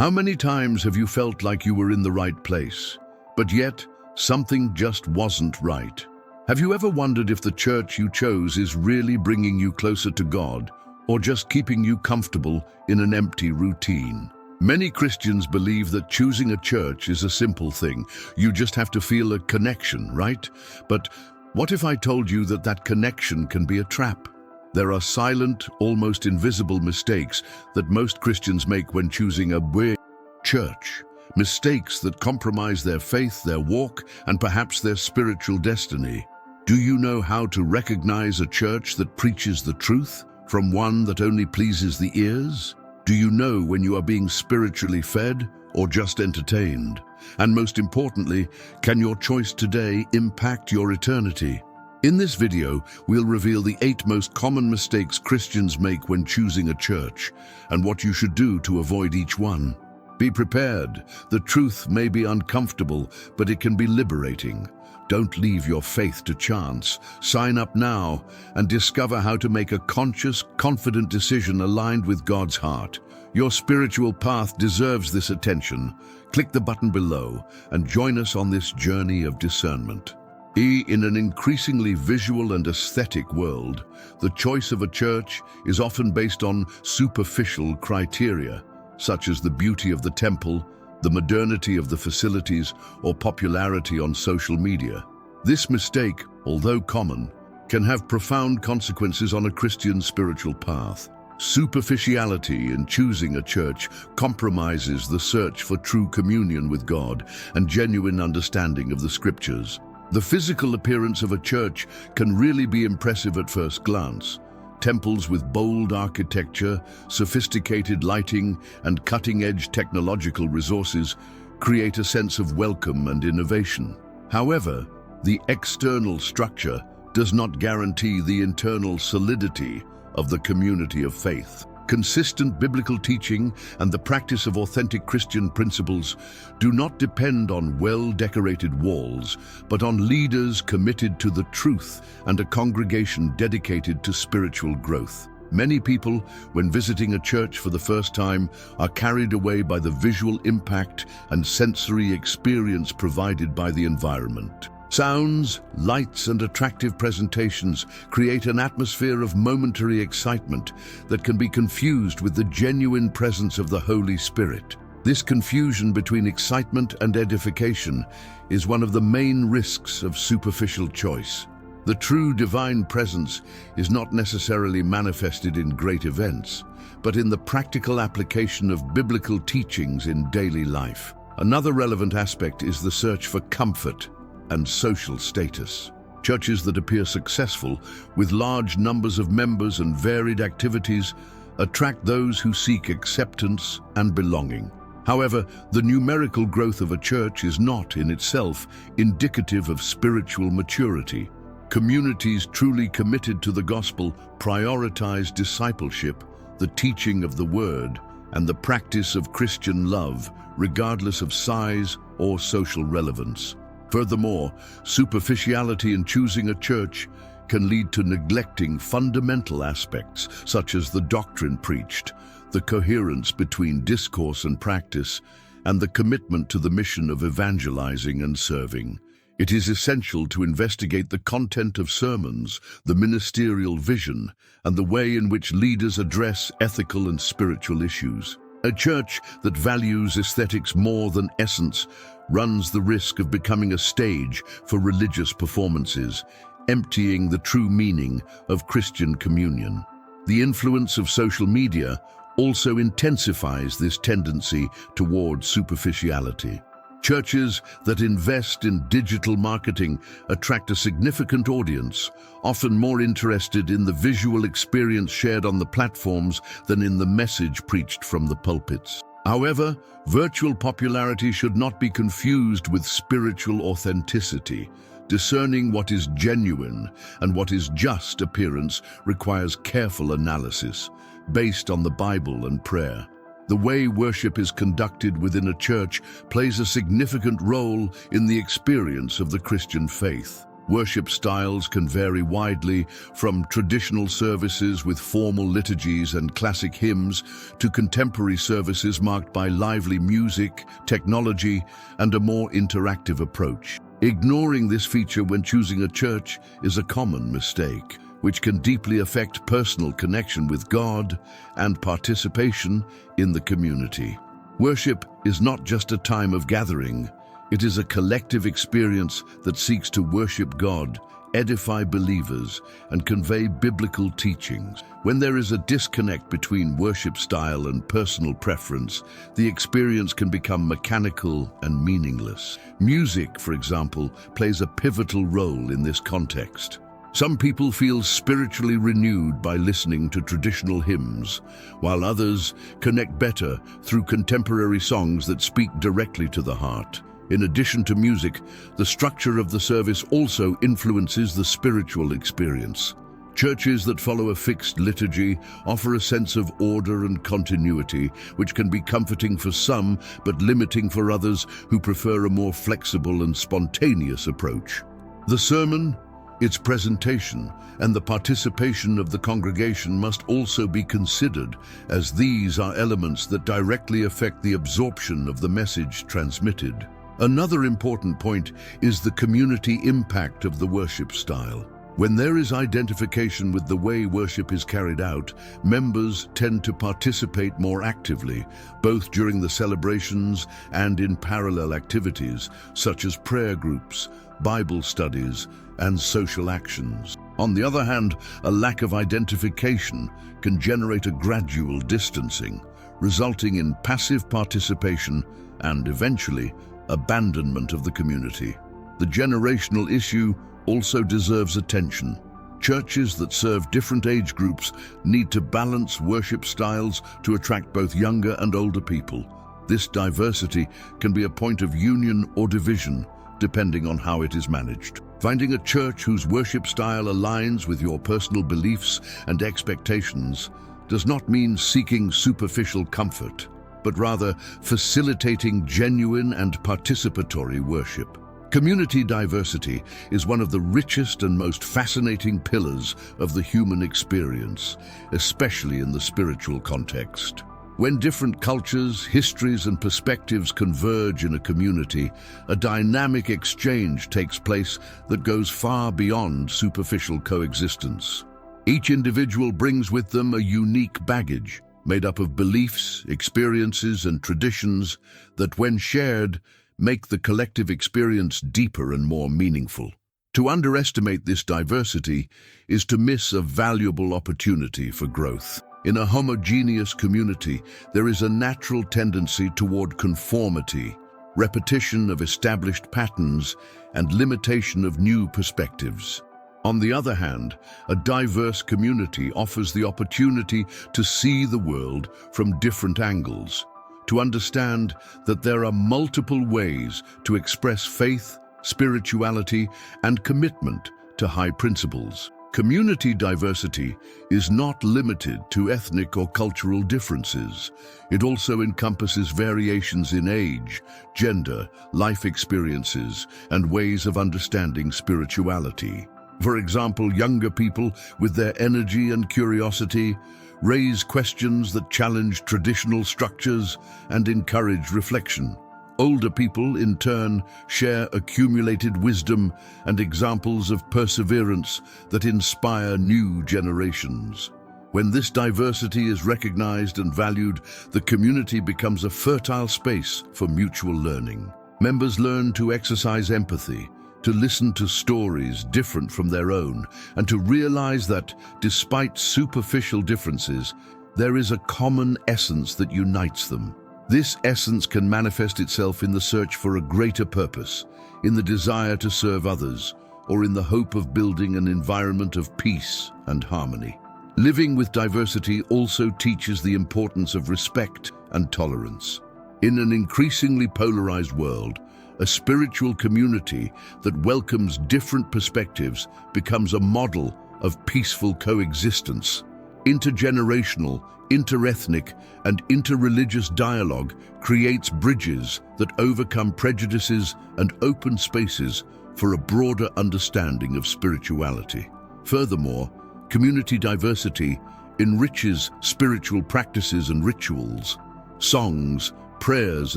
How many times have you felt like you were in the right place, but yet something just wasn't right? Have you ever wondered if the church you chose is really bringing you closer to God, or just keeping you comfortable in an empty routine? Many Christians believe that choosing a church is a simple thing. You just have to feel a connection, right? But what if I told you that that connection can be a trap? There are silent, almost invisible mistakes that most Christians make when choosing a church. Mistakes that compromise their faith, their walk, and perhaps their spiritual destiny. Do you know how to recognize a church that preaches the truth from one that only pleases the ears? Do you know when you are being spiritually fed or just entertained? And most importantly, can your choice today impact your eternity? In this video, we'll reveal the 8 most common mistakes Christians make when choosing a church, and what you should do to avoid each one. Be prepared. The truth may be uncomfortable, but it can be liberating. Don't leave your faith to chance. Sign up now and discover how to make a conscious, confident decision aligned with God's heart. Your spiritual path deserves this attention. Click the button below and join us on this journey of discernment. In an increasingly visual and aesthetic world, the choice of a church is often based on superficial criteria, such as the beauty of the temple, the modernity of the facilities, or popularity on social media. This mistake, although common, can have profound consequences on a Christian spiritual path. Superficiality in choosing a church compromises the search for true communion with God and genuine understanding of the Scriptures. The physical appearance of a church can really be impressive at first glance. Temples with bold architecture, sophisticated lighting, and cutting-edge technological resources create a sense of welcome and innovation. However, the external structure does not guarantee the internal solidity of the community of faith. Consistent biblical teaching and the practice of authentic Christian principles do not depend on well-decorated walls, but on leaders committed to the truth and a congregation dedicated to spiritual growth. Many people, when visiting a church for the first time, are carried away by the visual impact and sensory experience provided by the environment. Sounds, lights, and attractive presentations create an atmosphere of momentary excitement that can be confused with the genuine presence of the Holy Spirit. This confusion between excitement and edification is one of the main risks of superficial choice. The true divine presence is not necessarily manifested in great events, but in the practical application of biblical teachings in daily life. Another relevant aspect is the search for comfort and social status. Churches that appear successful, with large numbers of members and varied activities, attract those who seek acceptance and belonging. However, the numerical growth of a church is not in itself indicative of spiritual maturity. Communities truly committed to the gospel prioritize discipleship, the teaching of the word, and the practice of Christian love, regardless of size or social relevance. Furthermore, superficiality in choosing a church can lead to neglecting fundamental aspects, such as the doctrine preached, the coherence between discourse and practice, and the commitment to the mission of evangelizing and serving. It is essential to investigate the content of sermons, the ministerial vision, and the way in which leaders address ethical and spiritual issues. A church that values aesthetics more than essence runs the risk of becoming a stage for religious performances, emptying the true meaning of Christian communion. The influence of social media also intensifies this tendency toward superficiality. Churches that invest in digital marketing attract a significant audience, often more interested in the visual experience shared on the platforms than in the message preached from the pulpits. However, virtual popularity should not be confused with spiritual authenticity. Discerning what is genuine and what is just appearance requires careful analysis, based on the Bible and prayer. The way worship is conducted within a church plays a significant role in the experience of the Christian faith. Worship styles can vary widely, from traditional services with formal liturgies and classic hymns to contemporary services marked by lively music, technology, and a more interactive approach. Ignoring this feature when choosing a church is a common mistake, which can deeply affect personal connection with God and participation in the community. Worship is not just a time of gathering. It is a collective experience that seeks to worship God, edify believers, and convey biblical teachings. When there is a disconnect between worship style and personal preference, the experience can become mechanical and meaningless. Music, for example, plays a pivotal role in this context. Some people feel spiritually renewed by listening to traditional hymns, while others connect better through contemporary songs that speak directly to the heart. In addition to music, the structure of the service also influences the spiritual experience. Churches that follow a fixed liturgy offer a sense of order and continuity, which can be comforting for some, but limiting for others who prefer a more flexible and spontaneous approach. The sermon, its presentation, and the participation of the congregation must also be considered, as these are elements that directly affect the absorption of the message transmitted. Another important point is the community impact of the worship style. When there is identification with the way worship is carried out, members tend to participate more actively, both during the celebrations and in parallel activities, such as prayer groups, Bible studies, and social actions. On the other hand, a lack of identification can generate a gradual distancing, resulting in passive participation and, eventually, abandonment of the community. The generational issue also deserves attention. Churches that serve different age groups need to balance worship styles to attract both younger and older people. This diversity can be a point of union or division, depending on how it is managed. Finding a church whose worship style aligns with your personal beliefs and expectations does not mean seeking superficial comfort, but rather facilitating genuine and participatory worship. Community diversity is one of the richest and most fascinating pillars of the human experience, especially in the spiritual context. When different cultures, histories, and perspectives converge in a community, a dynamic exchange takes place that goes far beyond superficial coexistence. Each individual brings with them a unique baggage, made up of beliefs, experiences, and traditions that, when shared, make the collective experience deeper and more meaningful. To underestimate this diversity is to miss a valuable opportunity for growth. In a homogeneous community, there is a natural tendency toward conformity, repetition of established patterns, and limitation of new perspectives. On the other hand, a diverse community offers the opportunity to see the world from different angles, to understand that there are multiple ways to express faith, spirituality, and commitment to high principles. Community diversity is not limited to ethnic or cultural differences. It also encompasses variations in age, gender, life experiences, and ways of understanding spirituality. For example, younger people, with their energy and curiosity, raise questions that challenge traditional structures and encourage reflection. Older people, in turn, share accumulated wisdom and examples of perseverance that inspire new generations. When this diversity is recognized and valued, the community becomes a fertile space for mutual learning. Members learn to exercise empathy, to listen to stories different from their own, and to realize that, despite superficial differences, there is a common essence that unites them. This essence can manifest itself in the search for a greater purpose, in the desire to serve others, or in the hope of building an environment of peace and harmony. Living with diversity also teaches the importance of respect and tolerance. In an increasingly polarized world, a spiritual community that welcomes different perspectives becomes a model of peaceful coexistence. Intergenerational, interethnic, and interreligious dialogue creates bridges that overcome prejudices and open spaces for a broader understanding of spirituality. Furthermore, community diversity enriches spiritual practices and rituals. Songs, prayers,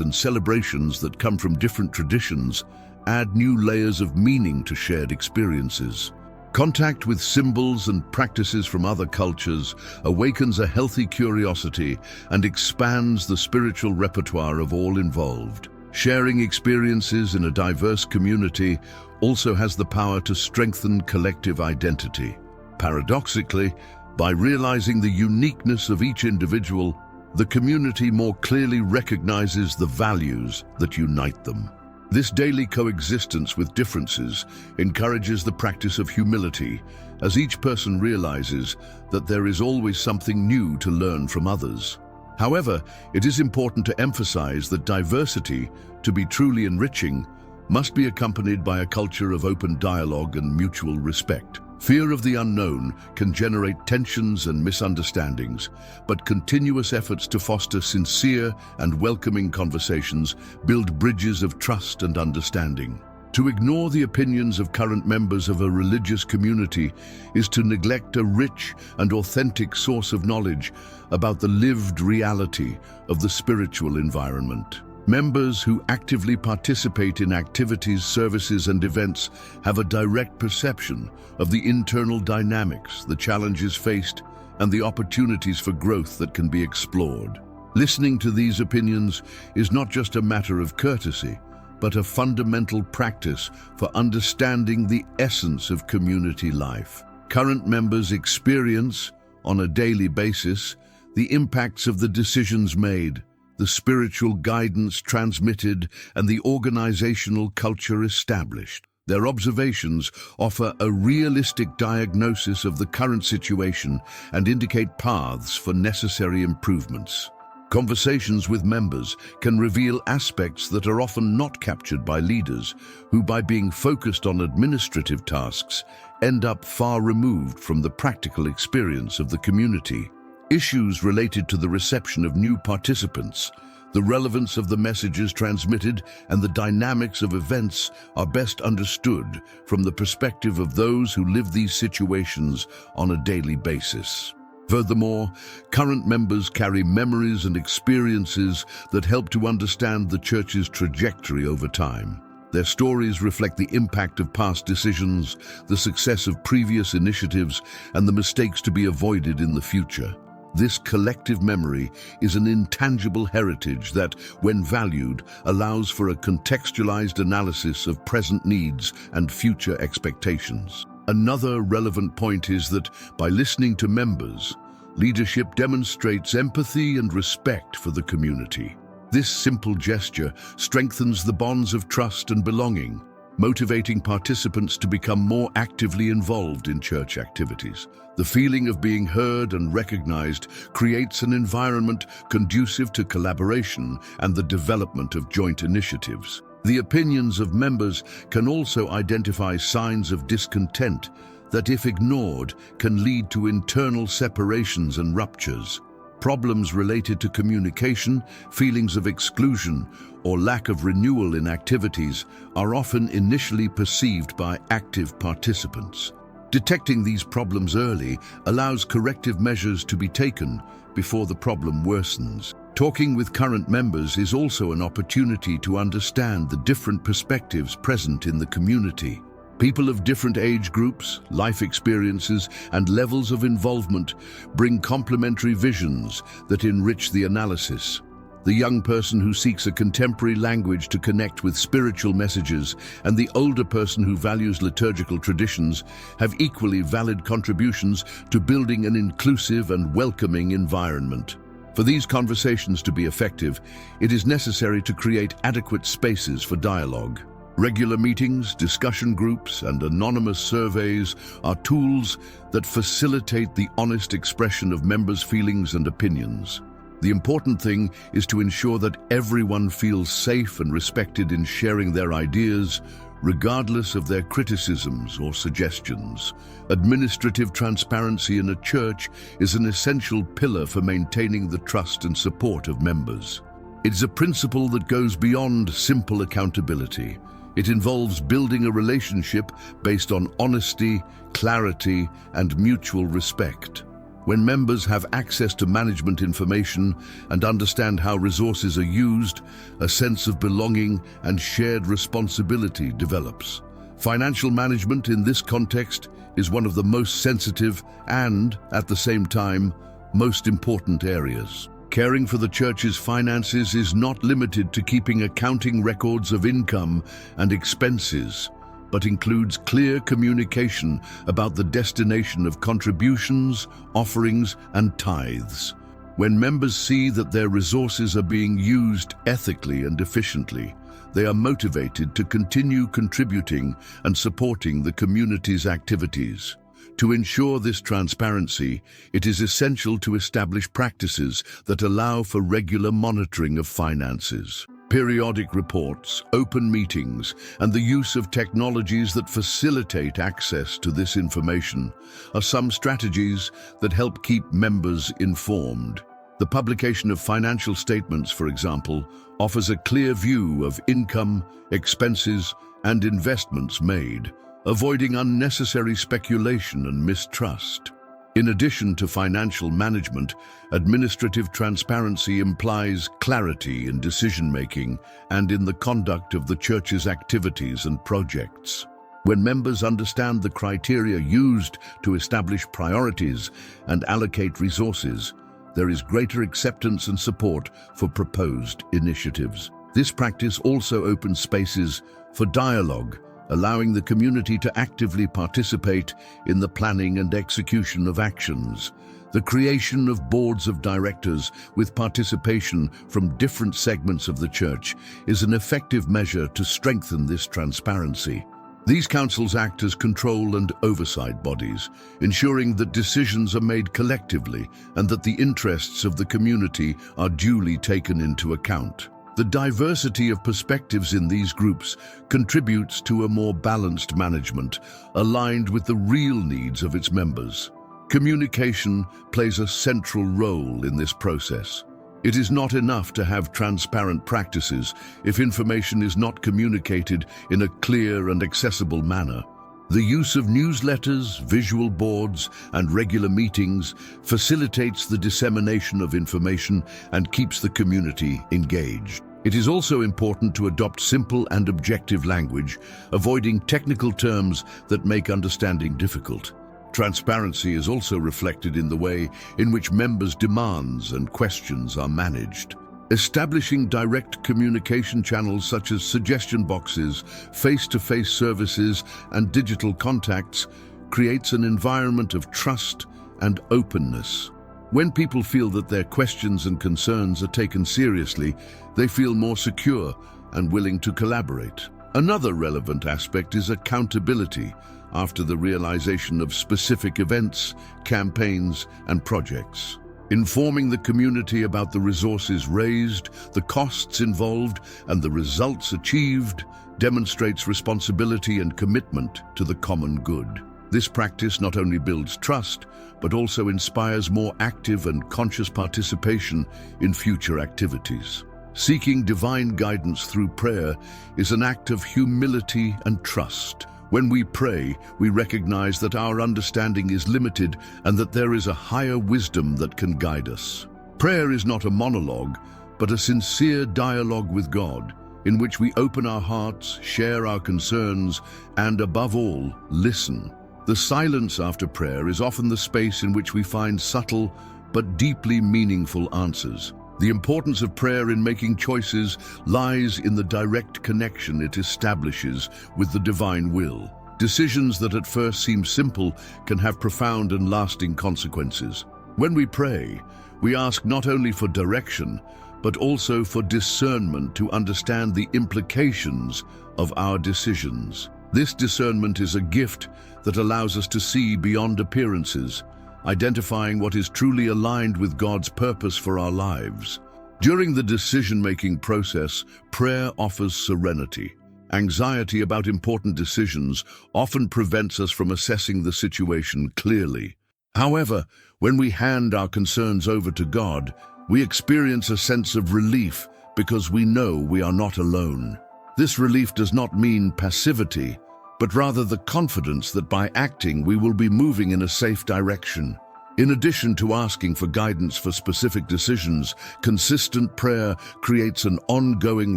and celebrations that come from different traditions add new layers of meaning to shared experiences. Contact with symbols and practices from other cultures awakens a healthy curiosity and expands the spiritual repertoire of all involved. Sharing experiences in a diverse community also has the power to strengthen collective identity. Paradoxically, by realizing the uniqueness of each individual, the community more clearly recognizes the values that unite them. This daily coexistence with differences encourages the practice of humility, as each person realizes that there is always something new to learn from others. However, it is important to emphasize that diversity, to be truly enriching, must be accompanied by a culture of open dialogue and mutual respect. Fear of the unknown can generate tensions and misunderstandings, but continuous efforts to foster sincere and welcoming conversations build bridges of trust and understanding. To ignore the opinions of current members of a religious community is to neglect a rich and authentic source of knowledge about the lived reality of the spiritual environment. Members who actively participate in activities, services, and events have a direct perception of the internal dynamics, the challenges faced, and the opportunities for growth that can be explored. Listening to these opinions is not just a matter of courtesy, but a fundamental practice for understanding the essence of community life. Current members experience, on a daily basis, the impacts of the decisions made, the spiritual guidance transmitted, and the organizational culture established. Their observations offer a realistic diagnosis of the current situation and indicate paths for necessary improvements. Conversations with members can reveal aspects that are often not captured by leaders, who, by being focused on administrative tasks, end up far removed from the practical experience of the community. Issues related to the reception of new participants, the relevance of the messages transmitted, and the dynamics of events are best understood from the perspective of those who live these situations on a daily basis. Furthermore, current members carry memories and experiences that help to understand the Church's trajectory over time. Their stories reflect the impact of past decisions, the success of previous initiatives, and the mistakes to be avoided in the future. This collective memory is an intangible heritage that, when valued, allows for a contextualized analysis of present needs and future expectations. Another relevant point is that, by listening to members, leadership demonstrates empathy and respect for the community. This simple gesture strengthens the bonds of trust and belonging, motivating participants to become more actively involved in church activities. The feeling of being heard and recognized creates an environment conducive to collaboration and the development of joint initiatives. The opinions of members can also identify signs of discontent that, if ignored, can lead to internal separations and ruptures. Problems related to communication, feelings of exclusion, or lack of renewal in activities are often initially perceived by active participants. Detecting these problems early allows corrective measures to be taken before the problem worsens. Talking with current members is also an opportunity to understand the different perspectives present in the community. People of different age groups, life experiences, and levels of involvement bring complementary visions that enrich the analysis. The young person who seeks a contemporary language to connect with spiritual messages and the older person who values liturgical traditions have equally valid contributions to building an inclusive and welcoming environment. For these conversations to be effective, it is necessary to create adequate spaces for dialogue. Regular meetings, discussion groups, and anonymous surveys are tools that facilitate the honest expression of members' feelings and opinions. The important thing is to ensure that everyone feels safe and respected in sharing their ideas, regardless of their criticisms or suggestions. Administrative transparency in a church is an essential pillar for maintaining the trust and support of members. It is a principle that goes beyond simple accountability. It involves building a relationship based on honesty, clarity, and mutual respect. When members have access to management information and understand how resources are used, a sense of belonging and shared responsibility develops. Financial management in this context is one of the most sensitive and, at the same time, most important areas. Caring for the church's finances is not limited to keeping accounting records of income and expenses, but includes clear communication about the destination of contributions, offerings, and tithes. When members see that their resources are being used ethically and efficiently, they are motivated to continue contributing and supporting the community's activities. To ensure this transparency, it is essential to establish practices that allow for regular monitoring of finances. Periodic reports, open meetings, and the use of technologies that facilitate access to this information are some strategies that help keep members informed. The publication of financial statements, for example, offers a clear view of income, expenses, and investments made, avoiding unnecessary speculation and mistrust. In addition to financial management, administrative transparency implies clarity in decision-making and in the conduct of the church's activities and projects. When members understand the criteria used to establish priorities and allocate resources, there is greater acceptance and support for proposed initiatives. This practice also opens spaces for dialogue, allowing the community to actively participate in the planning and execution of actions. The creation of boards of directors with participation from different segments of the church is an effective measure to strengthen this transparency. These councils act as control and oversight bodies, ensuring that decisions are made collectively and that the interests of the community are duly taken into account. The diversity of perspectives in these groups contributes to a more balanced management, aligned with the real needs of its members. Communication plays a central role in this process. It is not enough to have transparent practices if information is not communicated in a clear and accessible manner. The use of newsletters, visual boards, and regular meetings facilitates the dissemination of information and keeps the community engaged. It is also important to adopt simple and objective language, avoiding technical terms that make understanding difficult. Transparency is also reflected in the way in which members' demands and questions are managed. Establishing direct communication channels such as suggestion boxes, face-to-face services, and digital contacts creates an environment of trust and openness. When people feel that their questions and concerns are taken seriously, they feel more secure and willing to collaborate. Another relevant aspect is accountability after the realization of specific events, campaigns, and projects. Informing the community about the resources raised, the costs involved, and the results achieved demonstrates responsibility and commitment to the common good. This practice not only builds trust, but also inspires more active and conscious participation in future activities. Seeking divine guidance through prayer is an act of humility and trust. When we pray, we recognize that our understanding is limited and that there is a higher wisdom that can guide us. Prayer is not a monologue, but a sincere dialogue with God, in which we open our hearts, share our concerns, and above all, listen. The silence after prayer is often the space in which we find subtle but deeply meaningful answers. The importance of prayer in making choices lies in the direct connection it establishes with the divine will. Decisions that at first seem simple can have profound and lasting consequences. When we pray, we ask not only for direction, but also for discernment to understand the implications of our decisions. This discernment is a gift that allows us to see beyond appearances, identifying what is truly aligned with God's purpose for our lives. During the decision-making process, prayer offers serenity. Anxiety about important decisions often prevents us from assessing the situation clearly. However, when we hand our concerns over to God, we experience a sense of relief because we know we are not alone. This relief does not mean passivity, but rather the confidence that by acting we will be moving in a safe direction. In addition to asking for guidance for specific decisions, consistent prayer creates an ongoing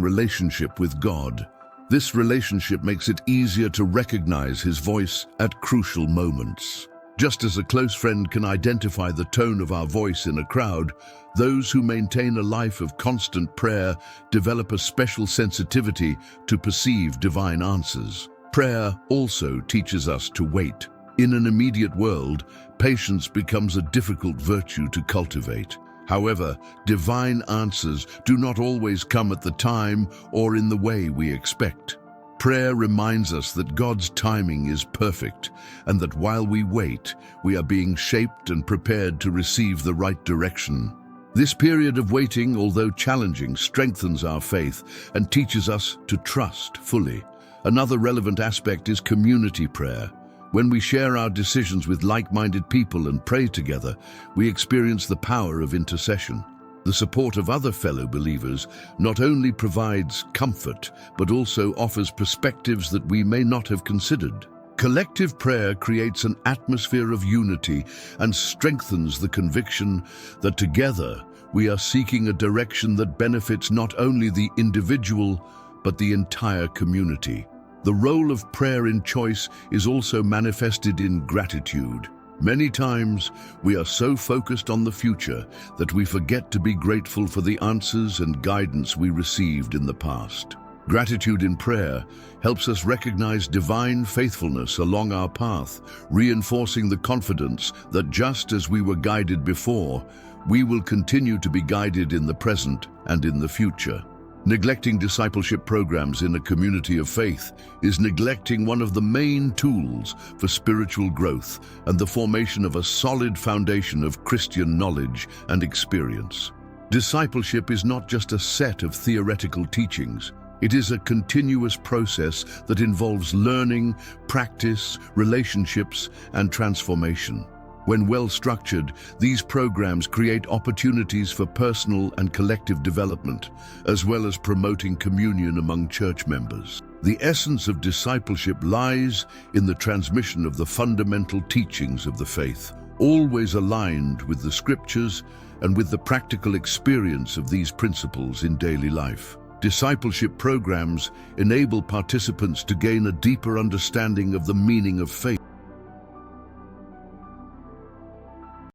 relationship with God. This relationship makes it easier to recognize His voice at crucial moments. Just as a close friend can identify the tone of our voice in a crowd, those who maintain a life of constant prayer develop a special sensitivity to perceive divine answers. Prayer also teaches us to wait. In an immediate world, patience becomes a difficult virtue to cultivate. However, divine answers do not always come at the time or in the way we expect. Prayer reminds us that God's timing is perfect, and that while we wait, we are being shaped and prepared to receive the right direction. This period of waiting, although challenging, strengthens our faith and teaches us to trust fully. Another relevant aspect is community prayer. When we share our decisions with like-minded people and pray together, we experience the power of intercession. The support of other fellow believers not only provides comfort, but also offers perspectives that we may not have considered. Collective prayer creates an atmosphere of unity and strengthens the conviction that together we are seeking a direction that benefits not only the individual, but the entire community. The role of prayer in choice is also manifested in gratitude. Many times, we are so focused on the future that we forget to be grateful for the answers and guidance we received in the past. Gratitude in prayer helps us recognize divine faithfulness along our path, reinforcing the confidence that just as we were guided before, we will continue to be guided in the present and in the future. Neglecting discipleship programs in a community of faith is neglecting one of the main tools for spiritual growth and the formation of a solid foundation of Christian knowledge and experience. Discipleship is not just a set of theoretical teachings. It is a continuous process that involves learning, practice, relationships, and transformation. When well-structured, these programs create opportunities for personal and collective development, as well as promoting communion among church members. The essence of discipleship lies in the transmission of the fundamental teachings of the faith, always aligned with the Scriptures and with the practical experience of these principles in daily life. Discipleship programs enable participants to gain a deeper understanding of the meaning of faith,